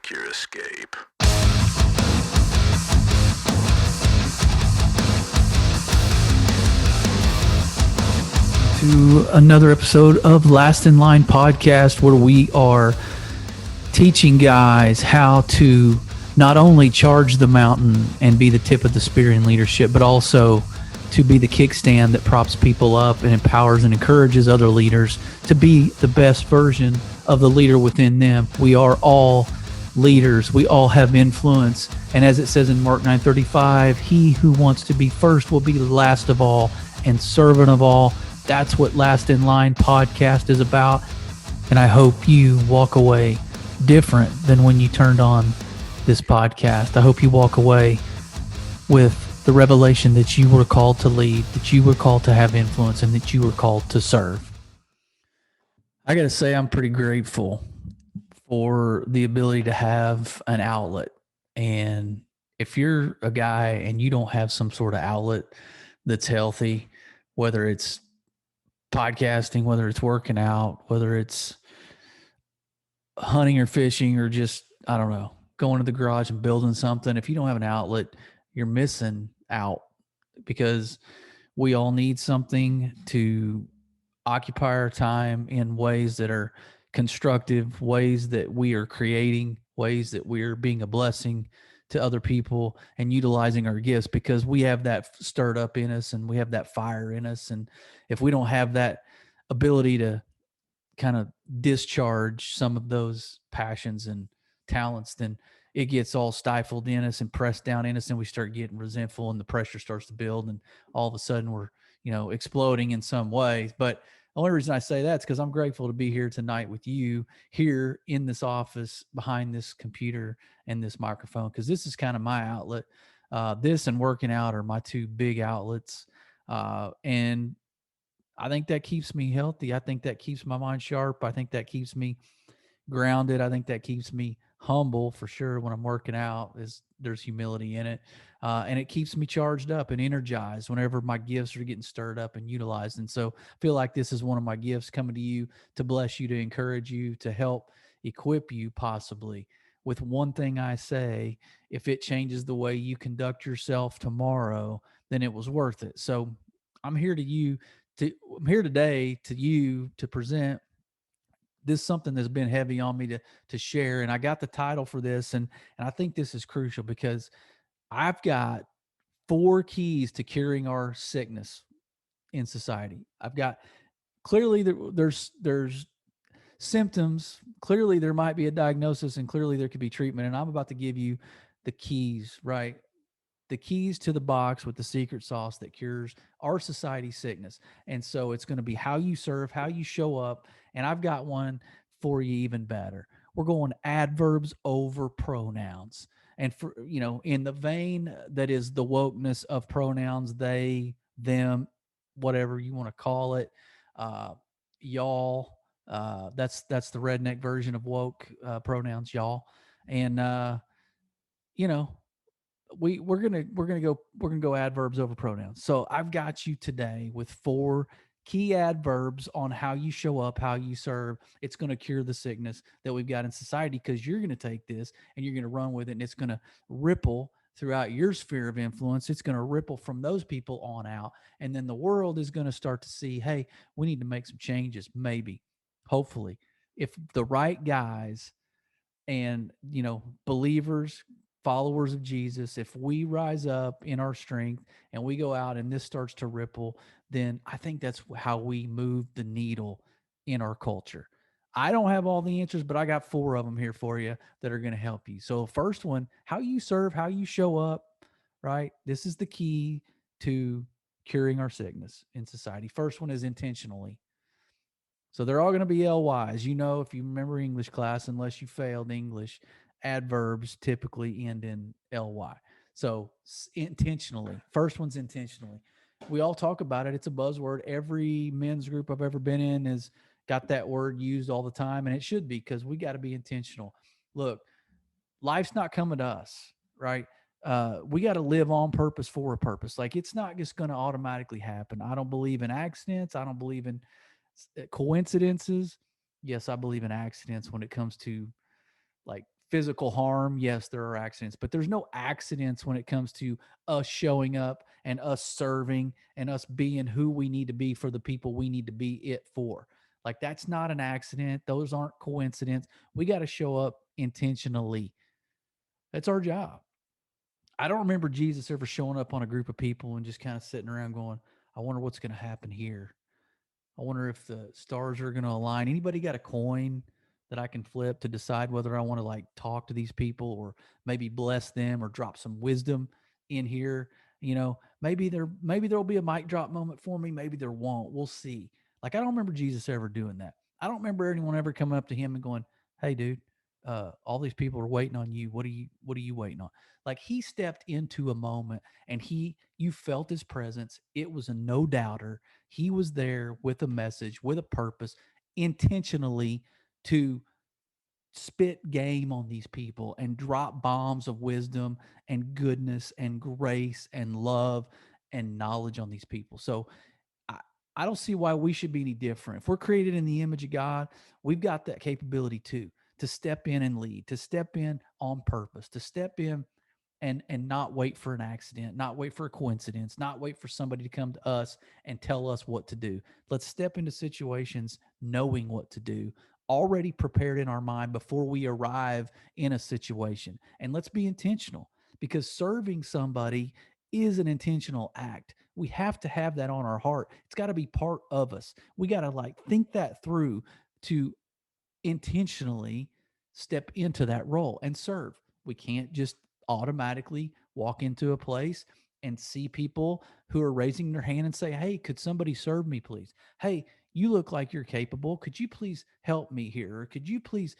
secure escape. To another episode of Last in Line podcast, where we are teaching guys how to not only charge the mountain and be the tip of the spear in leadership, but also to be the kickstand that props people up and empowers and encourages other leaders to be the best version of the leader within them. We are all leaders. We all have influence. And as it says in Mark 9:35, he who wants to be first will be last of all and servant of all. That's what Last in Line podcast is about. And I hope you walk away different than when you turned on this podcast. I hope you walk away with the revelation that you were called to lead, that you were called to have influence, and that you were called to serve. I got to say, I'm pretty grateful for the ability to have an outlet. And if you're a guy and you don't have some sort of outlet that's healthy, whether it's podcasting, whether it's working out, whether it's hunting or fishing, or just, I don't know, going to the garage and building something, if you don't have an outlet, you're missing out, because we all need something to occupy our time in ways that are constructive, ways that we are creating, ways that we're being a blessing to other people and utilizing our gifts, because we have that stirred up in us and we have that fire in us. And if we don't have that ability to kind of discharge some of those passions and talents, then it gets all stifled in us and pressed down in us, and we start getting resentful and the pressure starts to build, and all of a sudden we're, exploding in some way. But the only reason I say that is because I'm grateful to be here tonight with you here in this office behind this computer and this microphone, because this is kind of my outlet. This and working out are my two big outlets. And I think that keeps me healthy. I think that keeps my mind sharp. I think that keeps me grounded. I think that keeps me humble for sure. When I'm working out, there's humility in it. And it keeps me charged up and energized whenever my gifts are getting stirred up and utilized. And so I feel like this is one of my gifts, coming to you to bless you, to encourage you, to help equip you possibly with one thing I say. If it changes the way you conduct yourself tomorrow, then it was worth it. So I'm here I'm here today to you to present this something that's been heavy on me to share. And I got the title for this, and I think this is crucial because I've got 4 keys to curing our sickness in society. I've got, clearly there's symptoms, clearly there might be a diagnosis, and clearly there could be treatment. And I'm about to give you the keys, right? The keys to the box with the secret sauce that cures our society sickness. And so it's going to be how you serve, how you show up. And I've got one for you even better. We're going adverbs over pronouns. And for, in the vein that is the wokeness of pronouns, they, them, whatever you want to call it, y'all. That's the redneck version of woke pronouns, y'all. And you know, we're gonna go adverbs over pronouns. So I've got you today with 4 key adverbs on how you show up, how you serve. It's going to cure the sickness that we've got in society, because you're going to take this and you're going to run with it, and it's going to ripple throughout your sphere of influence. It's going to ripple from those people on out, and then the world is going to start to see, hey, we need to make some changes, maybe, hopefully, if the right guys and believers, followers of Jesus, if we rise up in our strength and we go out and this starts to ripple, then I think that's how we move the needle in our culture. I don't have all the answers, but I got 4 of them here for you that are going to help you. So first one, how you serve, how you show up, right? This is the key to curing our sickness in society. First one is intentionally. So they're all going to be LYs. If you remember English class, unless you failed English, adverbs typically end in LY. So intentionally. First one's intentionally. We all talk about it. It's a buzzword. Every men's group I've ever been in has got that word used all the time, and it should be, because we got to be intentional. Look, life's not coming to us, right? We got to live on purpose for a purpose. Like, it's not just going to automatically happen. I don't believe in accidents. I don't believe in coincidences. Yes, I believe in accidents when it comes to like physical harm, yes, there are accidents, but there's no accidents when it comes to us showing up and us serving and us being who we need to be for the people we need to be it for. Like that's not an accident. Those aren't coincidence. We got to show up intentionally. That's our job. I don't remember Jesus ever showing up on a group of people and just kind of sitting around going, I wonder what's going to happen here. I wonder if the stars are going to align. Anybody got a coin that I can flip to decide whether I want to like talk to these people or maybe bless them or drop some wisdom in here? Maybe there'll be a mic drop moment for me. Maybe there won't. We'll see. Like I don't remember Jesus ever doing that. I don't remember anyone ever coming up to him and going, "Hey, dude, all these people are waiting on you. What are you waiting on?" Like he stepped into a moment and you felt his presence. It was a no doubter. He was there with a message, with a purpose, intentionally to spit game on these people and drop bombs of wisdom and goodness and grace and love and knowledge on these people. So I, I don't see why we should be any different. If we're created in the image of God, we've got that capability too, to step in and lead, to step in on purpose, to step in and not wait for an accident, not wait for a coincidence, not wait for somebody to come to us and tell us what to do. Let's step into situations knowing what to do, already prepared in our mind before we arrive in a situation. And let's be intentional because serving somebody is an intentional act. We have to have that on our heart. It's got to be part of us. We got to like think that through to intentionally step into that role and serve. We can't just automatically walk into a place and see people who are raising their hand and say, "Hey, could somebody serve me, please? Hey, you look like you're capable. Could you please help me here? Or could you please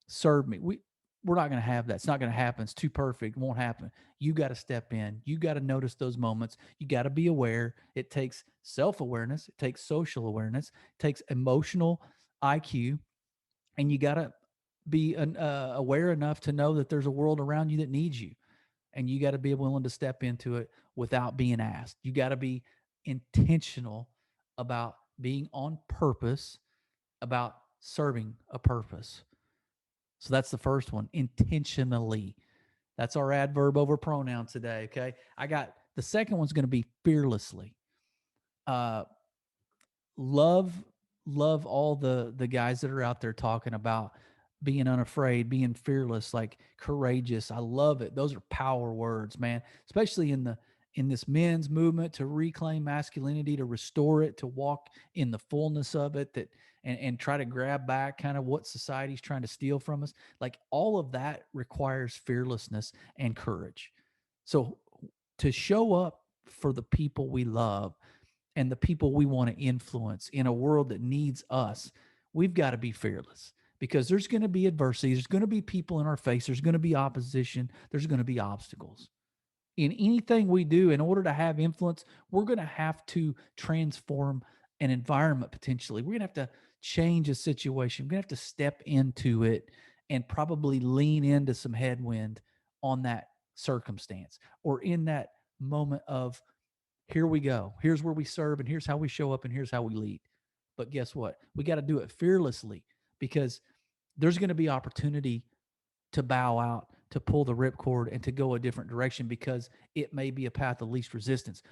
serve me?" We're not going to have that. It's not going to happen. It's too perfect. It won't happen. You got to step in. You got to notice those moments. You got to be aware. It takes self awareness. It takes social awareness. It takes emotional IQ, and you got to be aware enough to know that there's a world around you that needs you, and you got to be willing to step into it without being asked. You got to be intentional about being on purpose, about serving a purpose. So that's the first one, intentionally. That's our adverb over pronoun today. Okay, I got the second one's going to be fearlessly. uh love love all the guys that are out there talking about being unafraid, being fearless, like courageous. I love it. Those are power words, man, especially in this men's movement to reclaim masculinity, to restore it, to walk in the fullness of it, that and try to grab back kind of what society's trying to steal from us. Like all of that requires fearlessness and courage. So to show up for the people we love and the people we want to influence in a world that needs us, we've got to be fearless because there's going to be adversity. There's going to be people in our face. There's going to be opposition. There's going to be obstacles. In anything we do, in order to have influence, we're going to have to transform an environment potentially. We're going to have to change a situation. We're going to have to step into it and probably lean into some headwind on that circumstance or in that moment of, here we go. Here's where we serve, and here's how we show up, and here's how we lead. But guess what? We got to do it fearlessly because there's going to be opportunity to bow out, to pull the ripcord, and to go a different direction because it may be a path of least resistance.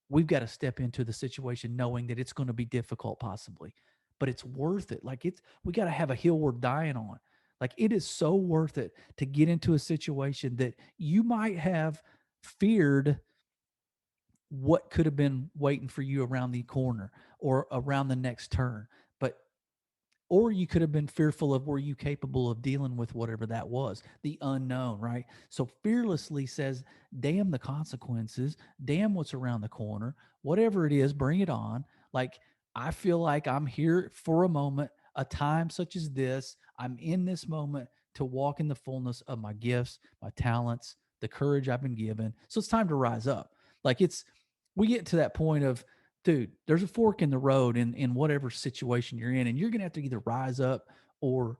We've got to step into the situation knowing that it's going to be difficult, possibly, but it's worth it. Like we got to have a hill we're dying on. Like it is so worth it to get into a situation that you might have feared what could have been waiting for you around the corner or around the next turn. But or you could have been fearful of, were you capable of dealing with whatever that was, the unknown, right? So fearlessly says, damn the consequences, damn what's around the corner, whatever it is, bring it on. Like I feel like I'm here for a moment, a time such as this. I'm in this moment to walk in the fullness of my gifts, my talents, the courage I've been given. So it's time to rise up. Like we get to that point of, dude, there's a fork in the road in whatever situation you're in, and you're gonna have to either rise up or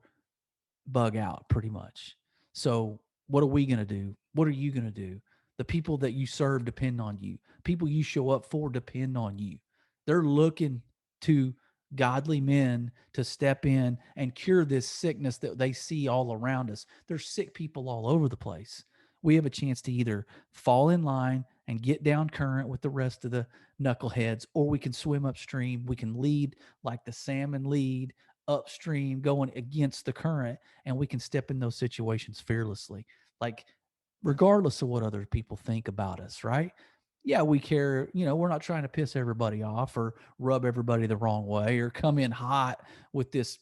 bug out, pretty much. So what are we gonna do? What are you gonna do? The people that you serve depend on you. People you show up for depend on you. They're looking to godly men to step in and cure this sickness that they see all around us. There's sick people all over the place. We have a chance to either fall in line and get down current with the rest of the knuckleheads, or we can swim upstream. We can lead like the salmon lead upstream, going against the current, and we can step in those situations fearlessly. Like, regardless of what other people think about us, right? Yeah, we care, we're not trying to piss everybody off or rub everybody the wrong way or come in hot with this,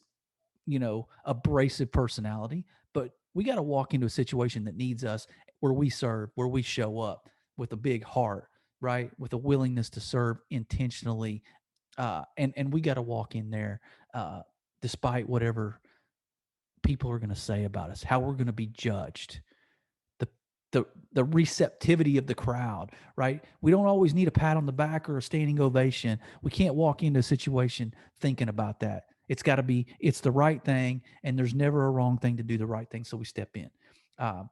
abrasive personality, but we got to walk into a situation that needs us, where we serve, where we show up with a big heart, right? With a willingness to serve intentionally. And we got to walk in there, despite whatever people are going to say about us, how we're going to be judged, the the receptivity of the crowd, right? We don't always need a pat on the back or a standing ovation. We can't walk into a situation thinking about that. It's got to be, it's the right thing, and there's never a wrong thing to do the right thing. So we step in. Um,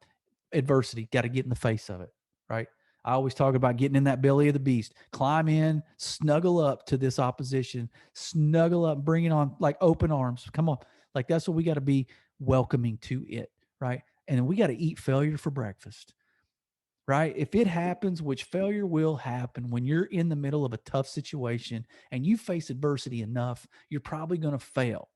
Adversity, got to get in the face of it, right? I always talk about getting in that belly of the beast, climb in, snuggle up to this opposition, snuggle up, bring it on like open arms. Come on. Like, that's what we got to be, welcoming to it, right? And then we got to eat failure for breakfast, right? If it happens, which failure will happen when you're in the middle of a tough situation and you face adversity enough, you're probably going to fail.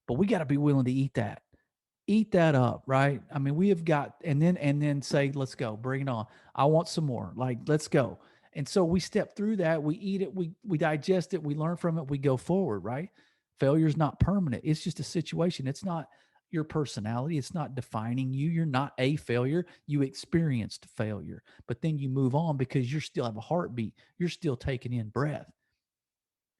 But we got to be willing to eat that up, right? I mean, we have got, and then say, let's go, bring it on. I want some more. Like, let's go. And so we step through that, we eat it, we digest it, we learn from it, we go forward, right? Failure is not permanent. It's just a situation. It's not your personality. It's not defining you. You're not a failure. You experienced failure, but then you move on because you still have a heartbeat. You're still taking in breath.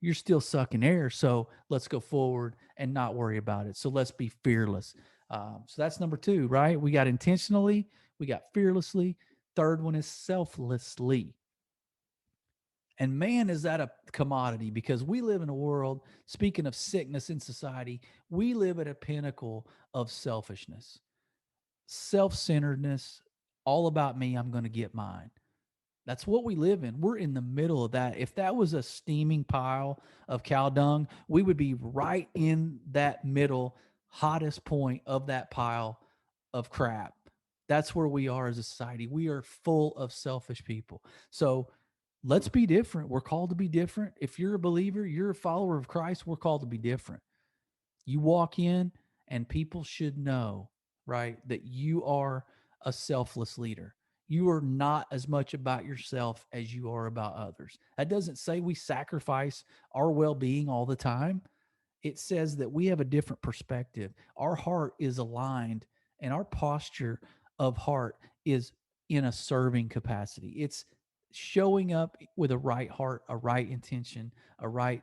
You're still sucking air. So let's go forward and not worry about it. So let's be fearless. So that's number two, right? We got intentionally, we got fearlessly. Third one is selflessly. And man, is that a commodity, because we live in a world, speaking of sickness in society, we live at a pinnacle of selfishness, self centeredness, all about me. I'm going to get mine. That's what we live in. We're in the middle of that. If that was a steaming pile of cow dung, we would be right in that middle, hottest point of that pile of crap. That's where we are as a society. We are full of selfish people. So let's be different. We're called to be different. If you're a believer, you're a follower of Christ, we're called to be different. You walk in and people should know, right, that you are a selfless leader. You are not as much about yourself as you are about others. That doesn't say we sacrifice our well being all the time. It says that we have a different perspective. Our heart is aligned, and our posture of heart is in a serving capacity. It's showing up with a right heart, a right intention, a right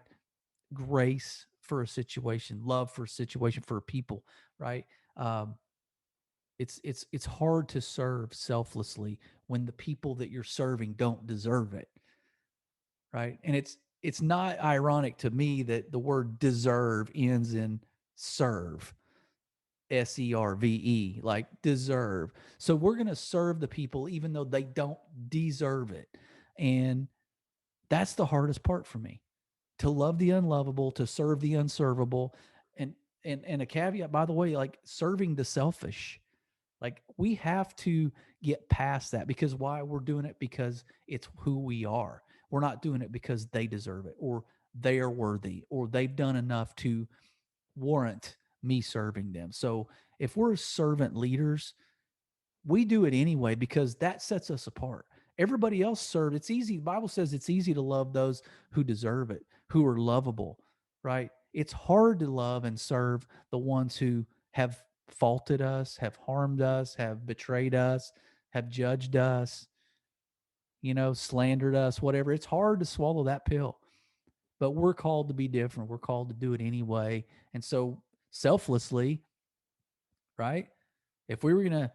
grace for a situation, love for a situation, for people, right? Um, it's hard to serve selflessly when the people that you're serving don't deserve it, right? And it's not ironic to me that the word deserve ends in serve, serve, like deserve. So we're going to serve the people even though they don't deserve it. And that's the hardest part for me, to love the unlovable, to serve the unservable. And and a caveat, by the way, like serving the selfish. Like, we have to get past that, because why? We're doing it because it's who we are. We're not doing it because they deserve it, or they are worthy, or they've done enough to warrant me serving them. So if we're servant leaders, we do it anyway because that sets us apart. Everybody else served. It's easy. The Bible says it's easy to love those who deserve it, who are lovable, right? It's hard to love and serve the ones who have faulted us, have harmed us, have betrayed us, have judged us, slandered us, whatever. It's hard to swallow that pill, but we're called to be different. We're called to do it anyway. And so, selflessly, right? If we were going to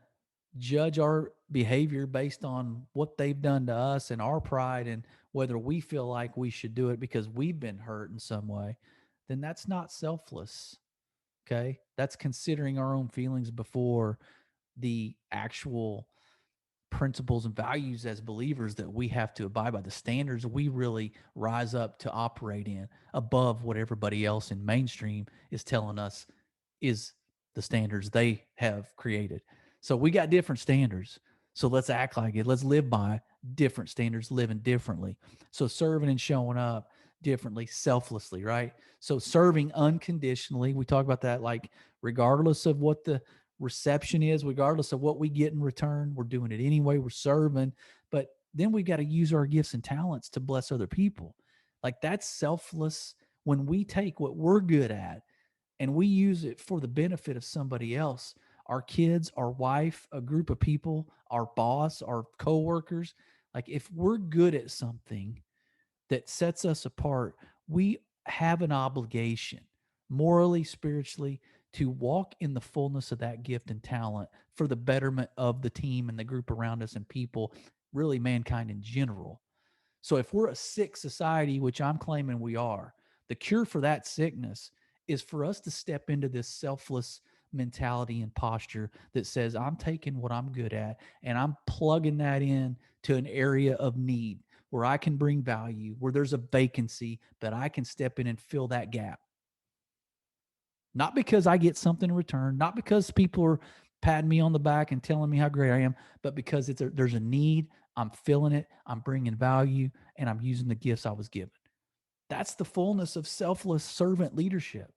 judge our behavior based on what they've done to us and our pride and whether we feel like we should do it because we've been hurt in some way, then that's not selfless. Okay. That's considering our own feelings before the actual principles and values as believers that we have to abide by, the standards we really rise up to operate in above what everybody else in mainstream is telling us is the standards they have created. So we got different standards. So let's act like it. Let's live by different standards, living differently. So serving and showing up differently, selflessly, right? So serving unconditionally. We talk about that, like regardless of what the reception is, regardless of what we get in return, we're doing it anyway. We're serving, but then we got to use our gifts and talents to bless other people. Like that's selfless when we take what we're good at and we use it for the benefit of somebody else, our kids, our wife, a group of people, our boss, our coworkers. Like if we're good at something that sets us apart, we have an obligation, morally, spiritually, to walk in the fullness of that gift and talent for the betterment of the team and the group around us and people, really mankind in general. So if we're a sick society, which I'm claiming we are, the cure for that sickness is for us to step into this selfless mentality and posture that says, I'm taking what I'm good at and I'm plugging that in to an area of need where I can bring value, where there's a vacancy that I can step in and fill that gap. Not because I get something in return, not because people are patting me on the back and telling me how great I am, but because there's a need, I'm filling it, I'm bringing value, and I'm using the gifts I was given. That's the fullness of selfless servant leadership.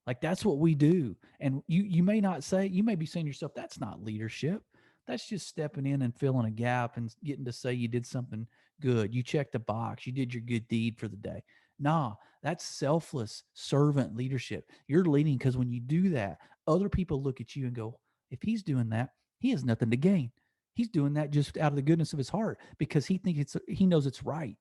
Like that's what we do. And you may not say, you may be saying to yourself, that's not leadership. That's just stepping in and filling a gap and getting to say you did something good. You checked the box. You did your good deed for the day. Nah, that's selfless servant leadership. You're leading because when you do that, other people look at you and go, if he's doing that, he has nothing to gain. He's doing that just out of the goodness of his heart because he knows it's right.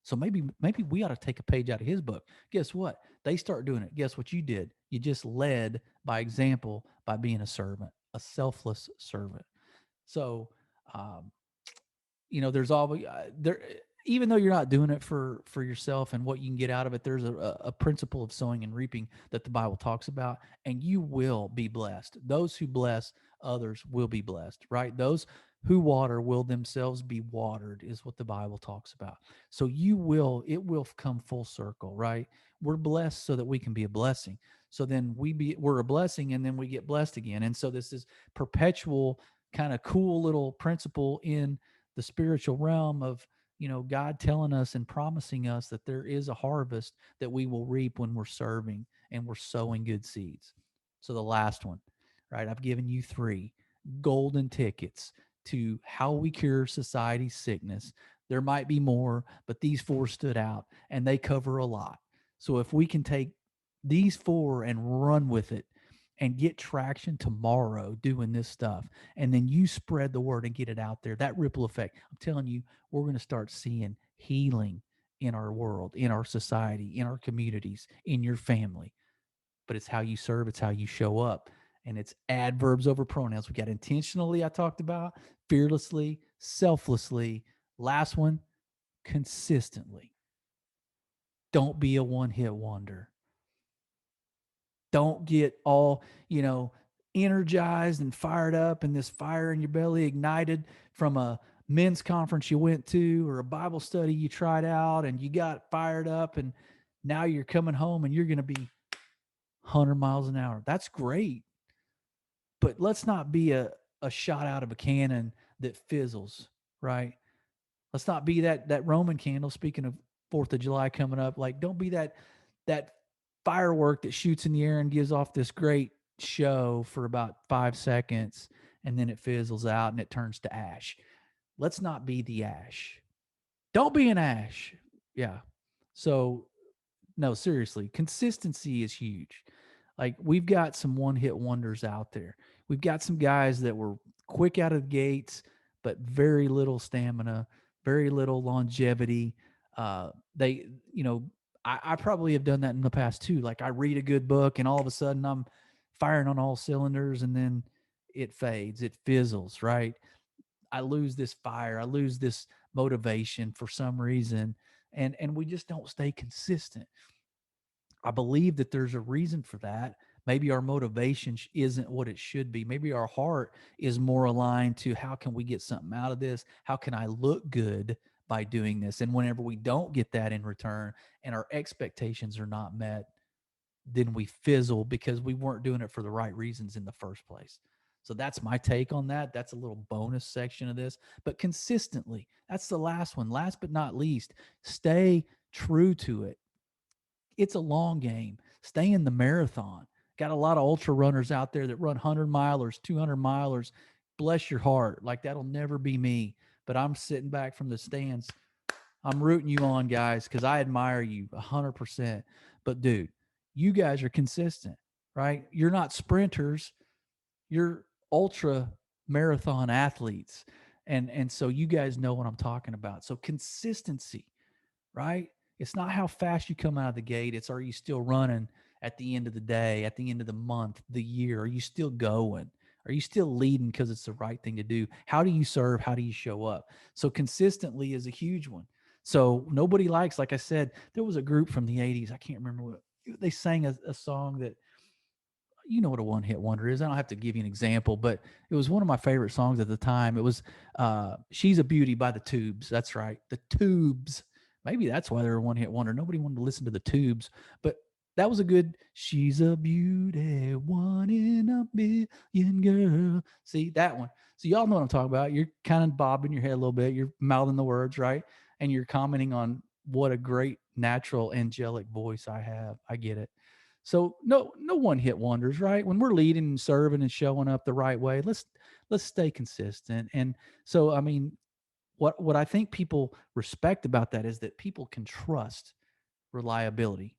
So maybe we ought to take a page out of his book. Guess what? They start doing it. Guess what you did? You just led by example by being a servant, a selfless servant. So um, there's always there, even though you're not doing it for yourself and what you can get out of it, there's a principle of sowing and reaping that the Bible talks about, and you will be blessed. Those who bless others will be blessed, right? Those who water will themselves be watered, is what the Bible talks about. So it will come full circle, right? We're blessed so that we can be a blessing. So then we're a blessing and then we get blessed again. And so this is perpetual kind of cool little principle in the spiritual realm of God telling us and promising us that there is a harvest that we will reap when we're serving and we're sowing good seeds. So the last one, right? I've given you 3 golden tickets to how we cure society's sickness. There might be more, but these 4 stood out and they cover a lot. So if we can take these 4 and run with it and get traction tomorrow doing this stuff, and then you spread the word and get it out there, that ripple effect, I'm telling you, we're going to start seeing healing in our world, in our society, in our communities, in your family. But it's how you serve, it's how you show up. And it's adverbs over pronouns. We got intentionally, I talked about, fearlessly, selflessly. Last one, consistently. Don't be a one hit wonder. Don't get all, energized and fired up and this fire in your belly ignited from a men's conference you went to or a Bible study you tried out and you got fired up and now you're coming home and you're going to be 100 miles an hour. That's great. But let's not be a shot out of a cannon that fizzles, right? Let's not be that Roman candle. Speaking of 4th of July coming up, like don't be that firework that shoots in the air and gives off this great show for about 5 seconds and then it fizzles out and it turns to ash. Let's not be the ash. Don't be an ash. Yeah. So no, seriously, consistency is huge. Like we've got some one hit wonders out there. We've got some guys that were quick out of the gates, but very little stamina, very little longevity. They, I probably have done that in the past too. Like I read a good book and all of a sudden I'm firing on all cylinders and then it fades, it fizzles, right? I lose this fire, I lose this motivation for some reason. And we just don't stay consistent. I believe that there's a reason for that, Maybe our motivation isn't what it should be. Maybe our heart is more aligned to how can we get something out of this? How can I look good by doing this? And whenever we don't get that in return and our expectations are not met, then we fizzle because we weren't doing it for the right reasons in the first place. So that's my take on that. That's a little bonus section of this. But consistently, that's the last one. Last but not least, stay true to it. It's a long game. Stay in the marathon. Got a lot of ultra runners out there that run 100 milers, 200 milers. Bless your heart. Like that'll never be me. But I'm sitting back from the stands. I'm rooting you on, guys, because I admire you 100%. But, dude, you guys are consistent, right? You're not sprinters. You're ultra marathon athletes. And so you guys know what I'm talking about. So consistency, right? It's not how fast you come out of the gate. It's, are you still running at the end of the day, at the end of the month, the year? Are you still going? Are you still leading because it's the right thing to do? How do you serve? How do you show up? So consistently is a huge one. So nobody likes, like I said, there was a group from the 80s. I can't remember what they sang, a song that, you know what a one hit wonder is. I don't have to give you an example, but it was one of my favorite songs at the time. It was She's a Beauty by the Tubes. That's right. The Tubes. Maybe that's why they're a one hit wonder. Nobody wanted to listen to the Tubes, but that was a good, she's a beauty, one in a million girl. See that one. So y'all know what I'm talking about. You're kind of bobbing your head a little bit. You're mouthing the words, right? And you're commenting on what a great natural angelic voice I have. I get it. So no one hit wonders, right? When we're leading and serving and showing up the right way, let's stay consistent. And so I mean, what I think people respect about that is that people can trust reliability.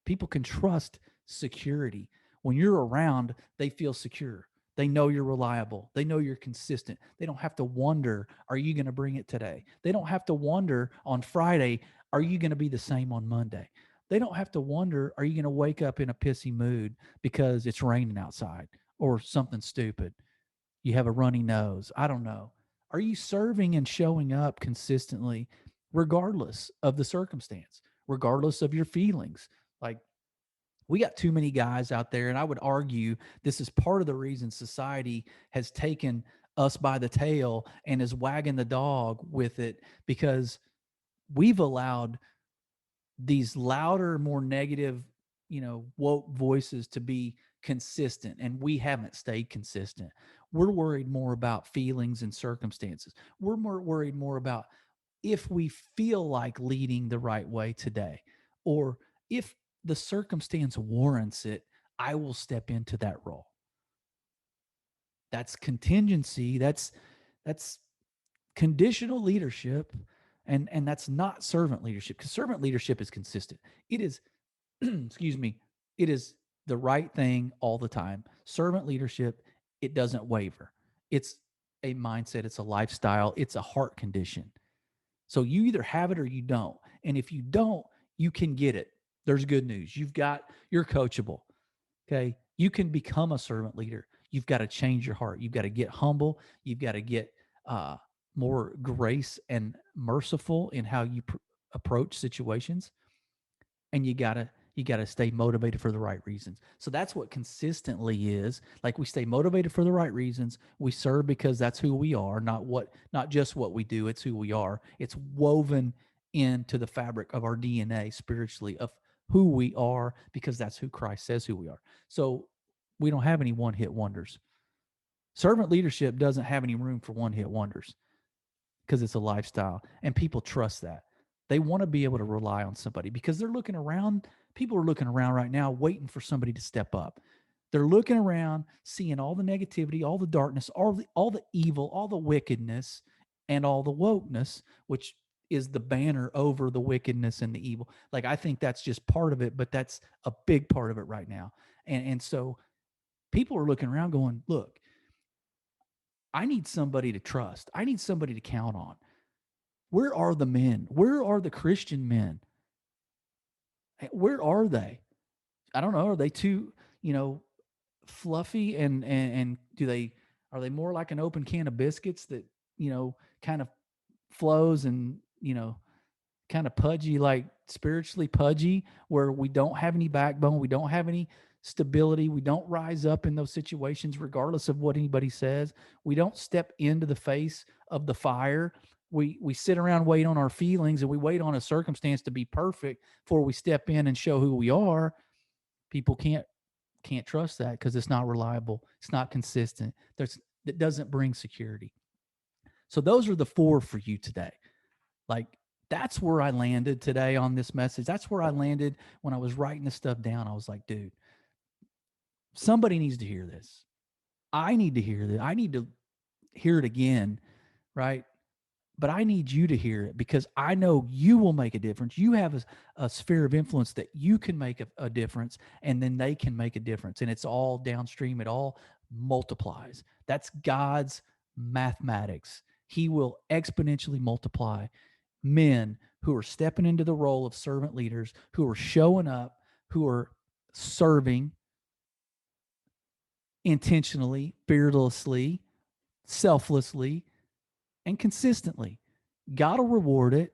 People can trust security. When you're around, they feel secure. They know you're reliable. They know you're consistent. They don't have to wonder, are you going to bring it today? They don't have to wonder on Friday, are you going to be the same on Monday? They don't have to wonder, are you going to wake up in a pissy mood because it's raining outside or something stupid? You have a runny nose. I don't know. Are you serving and showing up consistently, regardless of the circumstance, regardless of your feelings? Like, we got too many guys out there, and I would argue this is part of the reason society has taken us by the tail and is wagging the dog with it, because we've allowed these louder, more negative, woke voices to be consistent, and we haven't stayed consistent. We're worried more about feelings and circumstances. We're more worried more about if we feel like leading the right way today, or if the circumstance warrants it, I will step into that role. That's contingency. That's conditional leadership, and that's not servant leadership, because servant leadership is consistent. It is excuse me, it is the right thing all the time. Servant leadership, it doesn't waver. It's a mindset, it's a lifestyle, it's a heart condition. So you either have it or you don't. And if you don't, you can get it. There's good news. You're coachable. Okay. You can become a servant leader. You've got to change your heart. You've got to get humble. You've got to get uh, more grace and merciful in how you approach situations, and you got to stay motivated for the right reasons. So that's what consistently is. Like, we stay motivated for the right reasons. We serve because that's who we are, not just what we do. It's who we are. It's woven into the fabric of our DNA spiritually of who we are, because that's who Christ says who we are. So we don't have any one hit wonders. Servant leadership doesn't have any room for one hit wonders, because it's a lifestyle, and people trust that. They want to be able to rely on somebody, because they're looking around. People are looking around right now waiting for somebody to step up. They're looking around, seeing all the negativity, all the darkness, all the evil, all the wickedness, and all the wokeness, which is the banner over the wickedness and the evil. Like, I think that's just part of it, but that's a big part of it right now. And so people are looking around going, look, I need somebody to trust. I need somebody to count on. Where are the men? Where are the Christian men? Where are they? I don't know. Are they too, fluffy, and are they more like an open can of biscuits that, kind of flows, and, kind of pudgy, like spiritually pudgy, where we don't have any backbone, we don't have any stability. We don't rise up in those situations, regardless of what anybody says. We don't step into the face of the fire. We sit around, wait on our feelings, and we wait on a circumstance to be perfect before we step in and show who we are. People can't trust that because it's not reliable. It's not consistent. That doesn't bring security. So those are the 4 for you today. Like, that's where I landed today on this message. That's where I landed when I was writing this stuff down. I was like, dude, somebody needs to hear this. I need to hear this. I need to hear it again, right? But I need you to hear it because I know you will make a difference. You have a sphere of influence that you can make a difference, and then they can make a difference. And it's all downstream. It all multiplies. That's God's mathematics. He will exponentially multiply men who are stepping into the role of servant leaders, who are showing up, who are serving intentionally, fearlessly, selflessly, and consistently. God will reward it.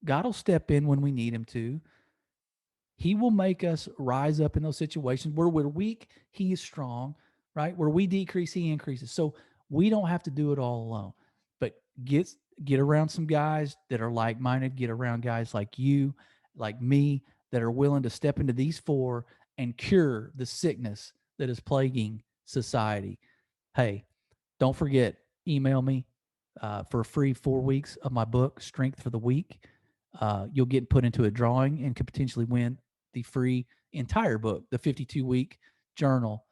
God will step in when we need him to. He will make us rise up in those situations where we're weak, he is strong, right? Where we decrease, he increases. So we don't have to do it all alone. But get around some guys that are like-minded, get around guys like you, like me, that are willing to step into these 4 and cure the sickness that is plaguing society. Hey, don't forget, email me for a free 4 weeks of my book, Strength for the Weak. You'll get put into a drawing and could potentially win the free entire book, the 52-week journal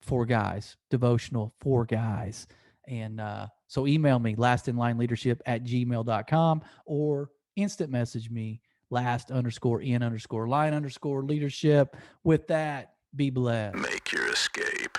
for guys, devotional for guys. And so email me, lastinlineleadership@gmail.com, or instant message me, last_in_line_leadership. With that, be blessed. Make your escape.